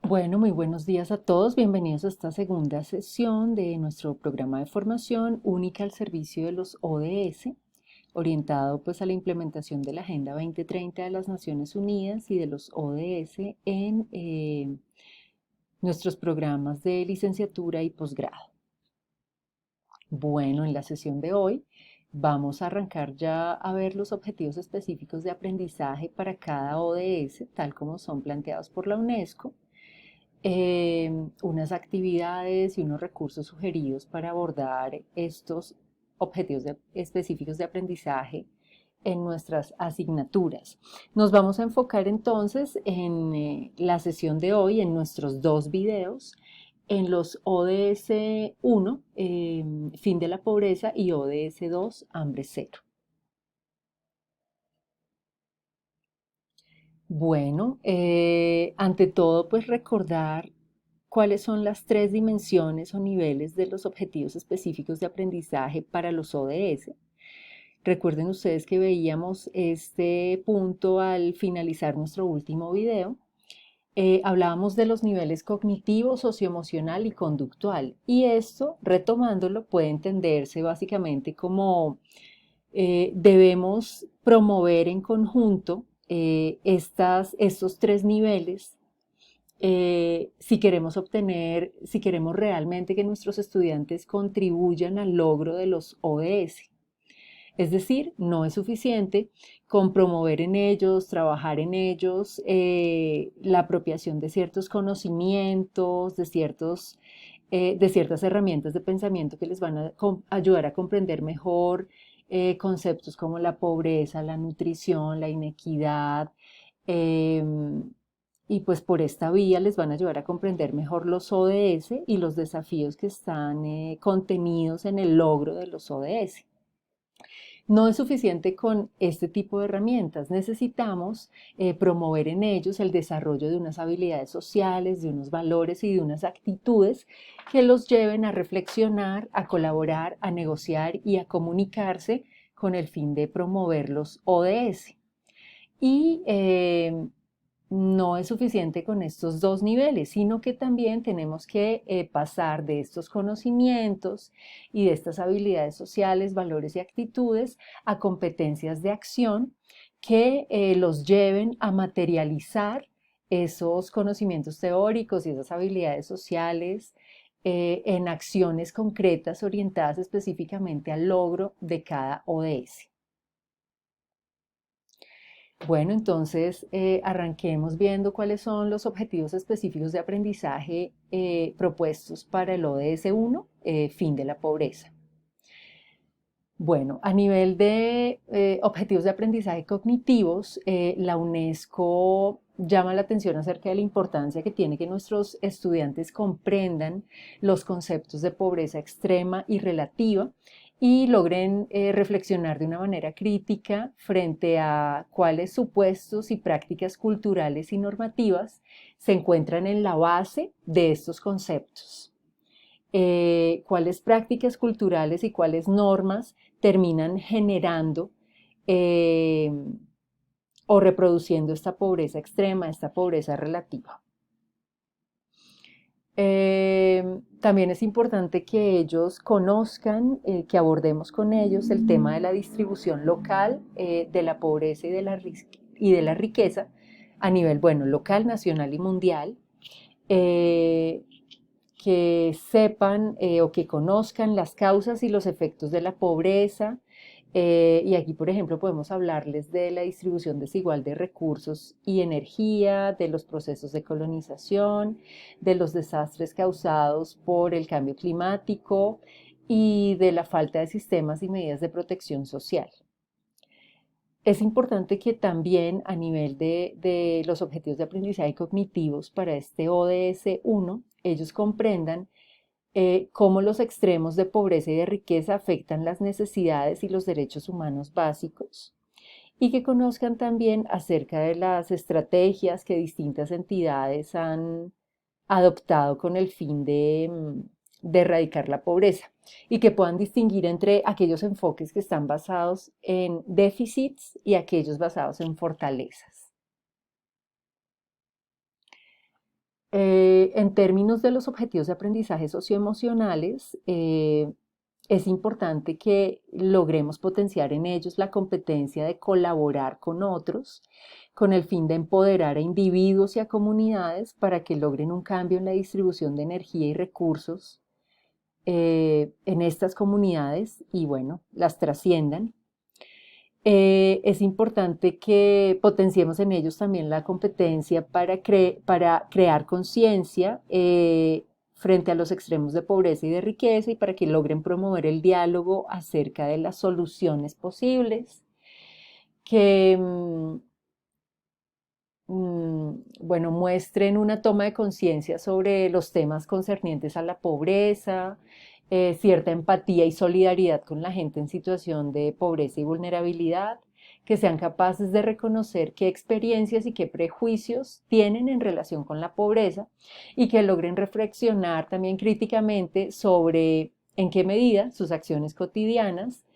Bueno, muy buenos días a todos. Bienvenidos a esta segunda sesión de nuestro programa de formación única al servicio de los ODS, orientado pues a la implementación de la Agenda 2030 de las Naciones Unidas y de los ODS en nuestros programas de licenciatura y posgrado. Bueno, en la sesión de hoy vamos a arrancar ya a ver los objetivos específicos de aprendizaje para cada ODS, tal como son planteados por la UNESCO, unas actividades y unos recursos sugeridos para abordar estos objetivos específicos de aprendizaje en nuestras asignaturas. Nos vamos a enfocar entonces en la sesión de hoy, en nuestros dos videos, en los ODS 1, fin de la pobreza, y ODS 2, hambre cero. Bueno, ante todo, pues recordar cuáles son las tres dimensiones o niveles de los objetivos específicos de aprendizaje para los ODS. Recuerden ustedes que veíamos este punto al finalizar nuestro último video. Hablábamos de los niveles cognitivo, socioemocional y conductual. Y esto, retomándolo, puede entenderse básicamente como debemos promover en conjunto estos tres niveles si queremos realmente que nuestros estudiantes contribuyan al logro de los ODS. Es decir, no es suficiente con promover en ellos, trabajar en ellos, la apropiación de ciertos conocimientos, de ciertas herramientas de pensamiento que les van a ayudar a comprender mejor conceptos como la pobreza, la nutrición, la inequidad, y pues por esta vía les van a ayudar a comprender mejor los ODS y los desafíos que están contenidos en el logro de los ODS. No es suficiente con este tipo de herramientas, necesitamos promover en ellos el desarrollo de unas habilidades sociales, de unos valores y de unas actitudes que los lleven a reflexionar, a colaborar, a negociar y a comunicarse con el fin de promover los ODS. Y no es suficiente con estos dos niveles, sino que también tenemos que pasar de estos conocimientos y de estas habilidades sociales, valores y actitudes a competencias de acción que los lleven a materializar esos conocimientos teóricos y esas habilidades sociales en acciones concretas orientadas específicamente al logro de cada ODS. Bueno, entonces arranquemos viendo cuáles son los objetivos específicos de aprendizaje propuestos para el ODS 1, fin de la pobreza. Bueno, a nivel de objetivos de aprendizaje cognitivos, la UNESCO llama la atención acerca de la importancia que tiene que nuestros estudiantes comprendan los conceptos de pobreza extrema y relativa y logren reflexionar de una manera crítica frente a cuáles supuestos y prácticas culturales y normativas se encuentran en la base de estos conceptos. Cuáles prácticas culturales y cuáles normas terminan generando eh, o reproduciendo esta pobreza extrema, esta pobreza relativa. También es importante que ellos conozcan, que abordemos con ellos el tema de la distribución local de la pobreza y de la riqueza a nivel, bueno, local, nacional y mundial. Que sepan o que conozcan las causas y los efectos de la pobreza. Y aquí, por ejemplo, podemos hablarles de la distribución desigual de recursos y energía, de los procesos de colonización, de los desastres causados por el cambio climático y de la falta de sistemas y medidas de protección social. Es importante que también a nivel de los objetivos de aprendizaje cognitivos para este ODS 1, ellos comprendan cómo los extremos de pobreza y de riqueza afectan las necesidades y los derechos humanos básicos y que conozcan también acerca de las estrategias que distintas entidades han adoptado con el fin de erradicar la pobreza y que puedan distinguir entre aquellos enfoques que están basados en déficits y aquellos basados en fortalezas. En términos de los objetivos de aprendizaje socioemocionales, es importante que logremos potenciar en ellos la competencia de colaborar con otros con el fin de empoderar a individuos y a comunidades para que logren un cambio en la distribución de energía y recursos en estas comunidades y bueno, las trasciendan. Es importante que potenciemos en ellos también la competencia para crear conciencia frente a los extremos de pobreza y de riqueza y para que logren promover el diálogo acerca de las soluciones posibles, que bueno, muestren una toma de conciencia sobre los temas concernientes a la pobreza, cierta empatía y solidaridad con la gente en situación de pobreza y vulnerabilidad, que sean capaces de reconocer qué experiencias y qué prejuicios tienen en relación con la pobreza y que logren reflexionar también críticamente sobre en qué medida sus acciones cotidianas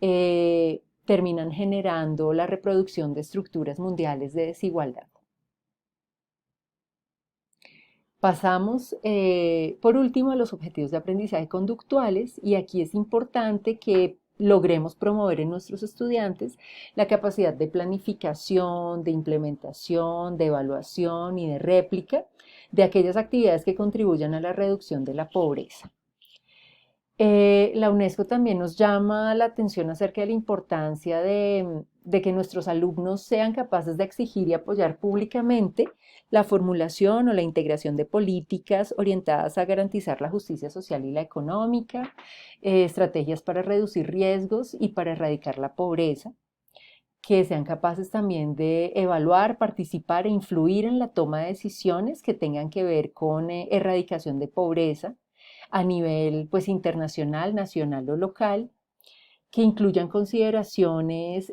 terminan generando la reproducción de estructuras mundiales de desigualdad. Pasamos, por último, a los objetivos de aprendizaje conductuales y aquí es importante que logremos promover en nuestros estudiantes la capacidad de planificación, de implementación, de evaluación y de réplica de aquellas actividades que contribuyan a la reducción de la pobreza. La UNESCO también nos llama la atención acerca de la importancia de que nuestros alumnos sean capaces de exigir y apoyar públicamente la formulación o la integración de políticas orientadas a garantizar la justicia social y la económica, estrategias para reducir riesgos y para erradicar la pobreza, que sean capaces también de evaluar, participar e influir en la toma de decisiones que tengan que ver con erradicación de pobreza a nivel pues internacional, nacional o local, que incluyan consideraciones,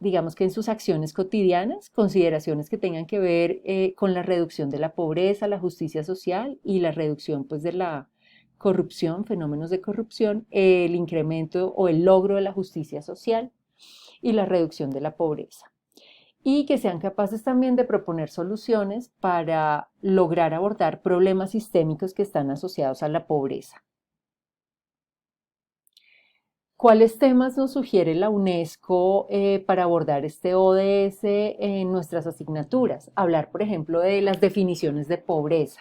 digamos que en sus acciones cotidianas, consideraciones que tengan que ver con la reducción de la pobreza, la justicia social y la reducción pues de la corrupción, fenómenos de corrupción, el incremento o el logro de la justicia social y la reducción de la pobreza. Y que sean capaces también de proponer soluciones para lograr abordar problemas sistémicos que están asociados a la pobreza. ¿Cuáles temas nos sugiere la UNESCO para abordar este ODS en nuestras asignaturas? Hablar, por ejemplo, de las definiciones de pobreza,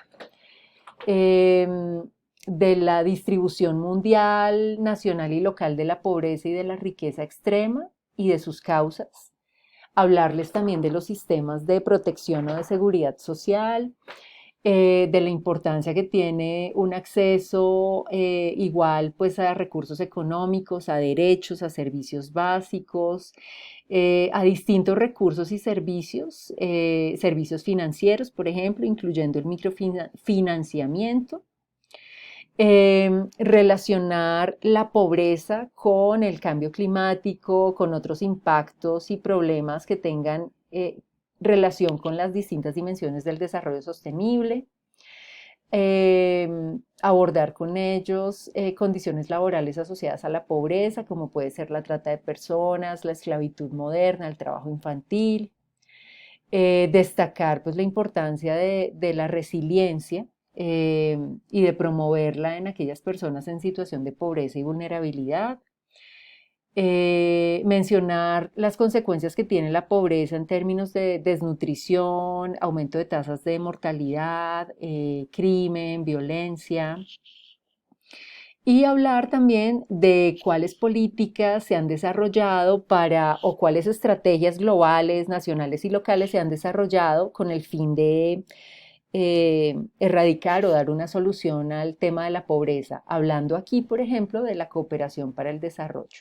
de la distribución mundial, nacional y local de la pobreza y de la riqueza extrema y de sus causas. Hablarles también de los sistemas de protección o de seguridad social, de la importancia que tiene un acceso igual pues a recursos económicos, a derechos, a servicios básicos, a distintos recursos y servicios, servicios financieros, por ejemplo, incluyendo el microfinanciamiento. Relacionar la pobreza con el cambio climático, con otros impactos y problemas que tengan relación con las distintas dimensiones del desarrollo sostenible, abordar con ellos condiciones laborales asociadas a la pobreza, como puede ser la trata de personas, la esclavitud moderna, el trabajo infantil, destacar pues, la importancia de la resiliencia y de promoverla en aquellas personas en situación de pobreza y vulnerabilidad. Mencionar las consecuencias que tiene la pobreza en términos de desnutrición, aumento de tasas de mortalidad, crimen, violencia. Y hablar también de cuáles políticas se han desarrollado para, o cuáles estrategias globales, nacionales y locales se han desarrollado con el fin de erradicar o dar una solución al tema de la pobreza, hablando aquí, por ejemplo, de la cooperación para el desarrollo.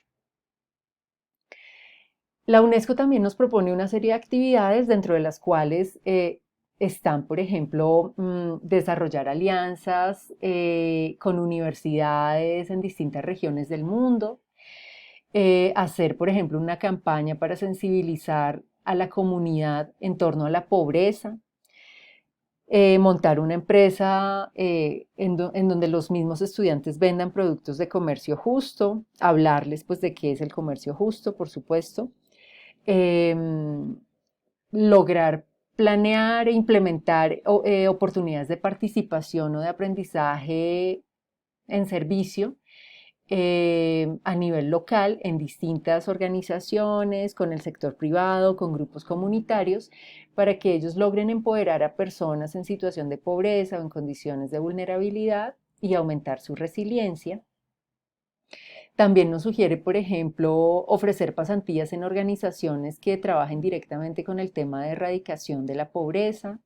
La UNESCO también nos propone una serie de actividades dentro de las cuales están, por ejemplo, desarrollar alianzas con universidades en distintas regiones del mundo, hacer, por ejemplo, una campaña para sensibilizar a la comunidad en torno a la pobreza, montar una empresa en donde los mismos estudiantes vendan productos de comercio justo, hablarles pues de qué es el comercio justo, por supuesto, lograr planear e implementar oportunidades de participación o de aprendizaje en servicio a nivel local en distintas organizaciones, con el sector privado, con grupos comunitarios, para que ellos logren empoderar a personas en situación de pobreza o en condiciones de vulnerabilidad y aumentar su resiliencia. También nos sugiere, por ejemplo, ofrecer pasantías en organizaciones que trabajen directamente con el tema de erradicación de la pobreza,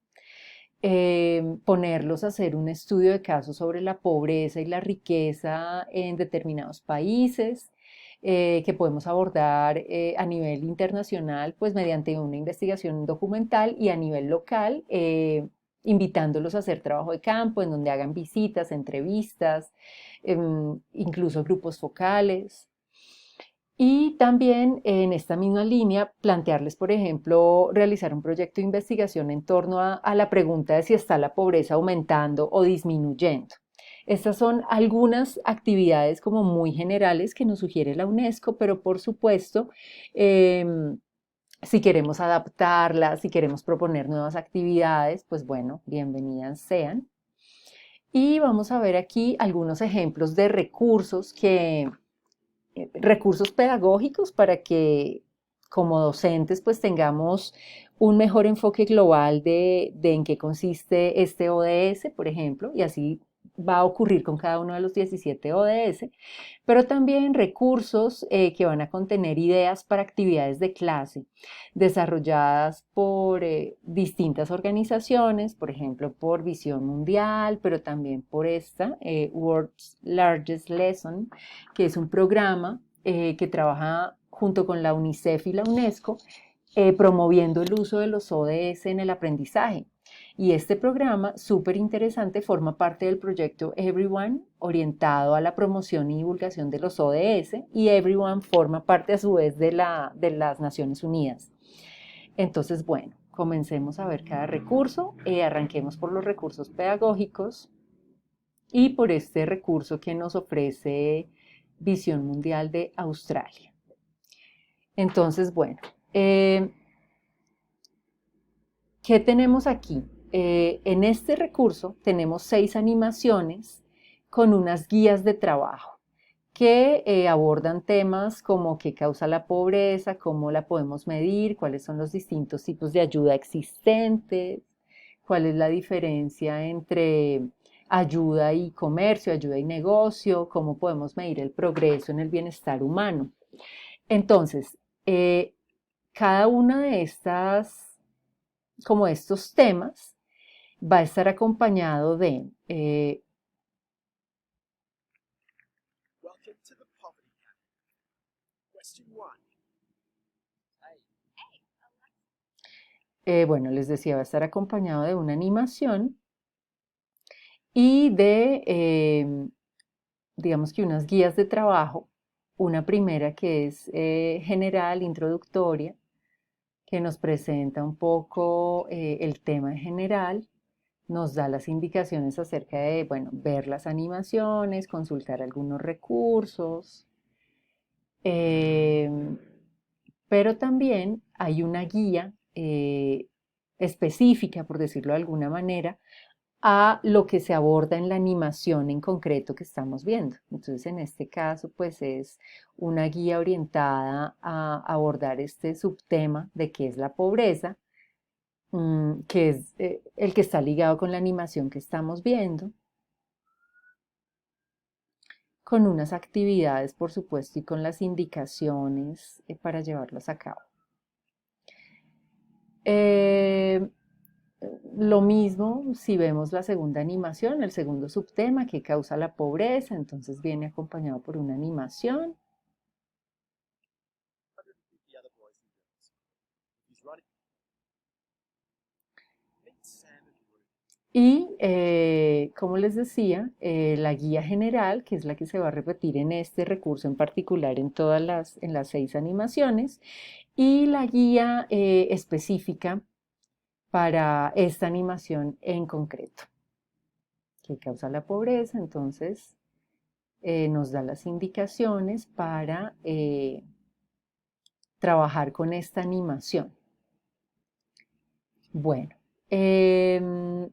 ponerlos a hacer un estudio de casos sobre la pobreza y la riqueza en determinados países, que podemos abordar a nivel internacional, pues mediante una investigación documental y a nivel local, invitándolos a hacer trabajo de campo, en donde hagan visitas, entrevistas, incluso grupos focales. Y también en esta misma línea, plantearles, por ejemplo, realizar un proyecto de investigación en torno a la pregunta de si está la pobreza aumentando o disminuyendo. Estas son algunas actividades como muy generales que nos sugiere la UNESCO, pero por supuesto, si queremos adaptarlas, si queremos proponer nuevas actividades, pues bueno, bienvenidas sean. Y vamos a ver aquí algunos ejemplos de recursos pedagógicos para que como docentes pues tengamos un mejor enfoque global de en qué consiste este ODS, por ejemplo, y así va a ocurrir con cada uno de los 17 ODS, pero también recursos que van a contener ideas para actividades de clase desarrolladas por distintas organizaciones, por ejemplo, por Visión Mundial, pero también por esta, World's Largest Lesson, que es un programa que trabaja junto con la UNICEF y la UNESCO, promoviendo el uso de los ODS en el aprendizaje. Y este programa, súper interesante, forma parte del proyecto Everyone, orientado a la promoción y divulgación de los ODS, y Everyone forma parte a su vez de las Naciones Unidas. Entonces, bueno, comencemos a ver cada recurso. Arranquemos por los recursos pedagógicos y por este recurso que nos ofrece Visión Mundial de Australia. Entonces, bueno, ¿qué tenemos aquí? En este recurso tenemos 6 animaciones con unas guías de trabajo que abordan temas como qué causa la pobreza, cómo la podemos medir, cuáles son los distintos tipos de ayuda existentes, cuál es la diferencia entre ayuda y comercio, ayuda y negocio, cómo podemos medir el progreso en el bienestar humano. Entonces, cada una de como estos temas, va a estar acompañado de bueno, les decía, va a estar acompañado de una animación y de, digamos que unas guías de trabajo. Una primera que es general, introductoria, que nos presenta un poco el tema en general, nos da las indicaciones acerca de, bueno, ver las animaciones, consultar algunos recursos, pero también hay una guía específica, por decirlo de alguna manera, a lo que se aborda en la animación en concreto que estamos viendo. Entonces, en este caso, pues es una guía orientada a abordar este subtema de qué es la pobreza, que es el que está ligado con la animación que estamos viendo, con unas actividades, por supuesto, y con las indicaciones para llevarlas a cabo. Lo mismo si vemos la segunda animación, el segundo subtema que causa la pobreza, entonces viene acompañado por una animación. Y como les decía, la guía general, que es la que se va a repetir en este recurso en particular en las 6 animaciones, y la guía específica para esta animación en concreto, que causa la pobreza, entonces nos da las indicaciones para trabajar con esta animación. Bueno, em,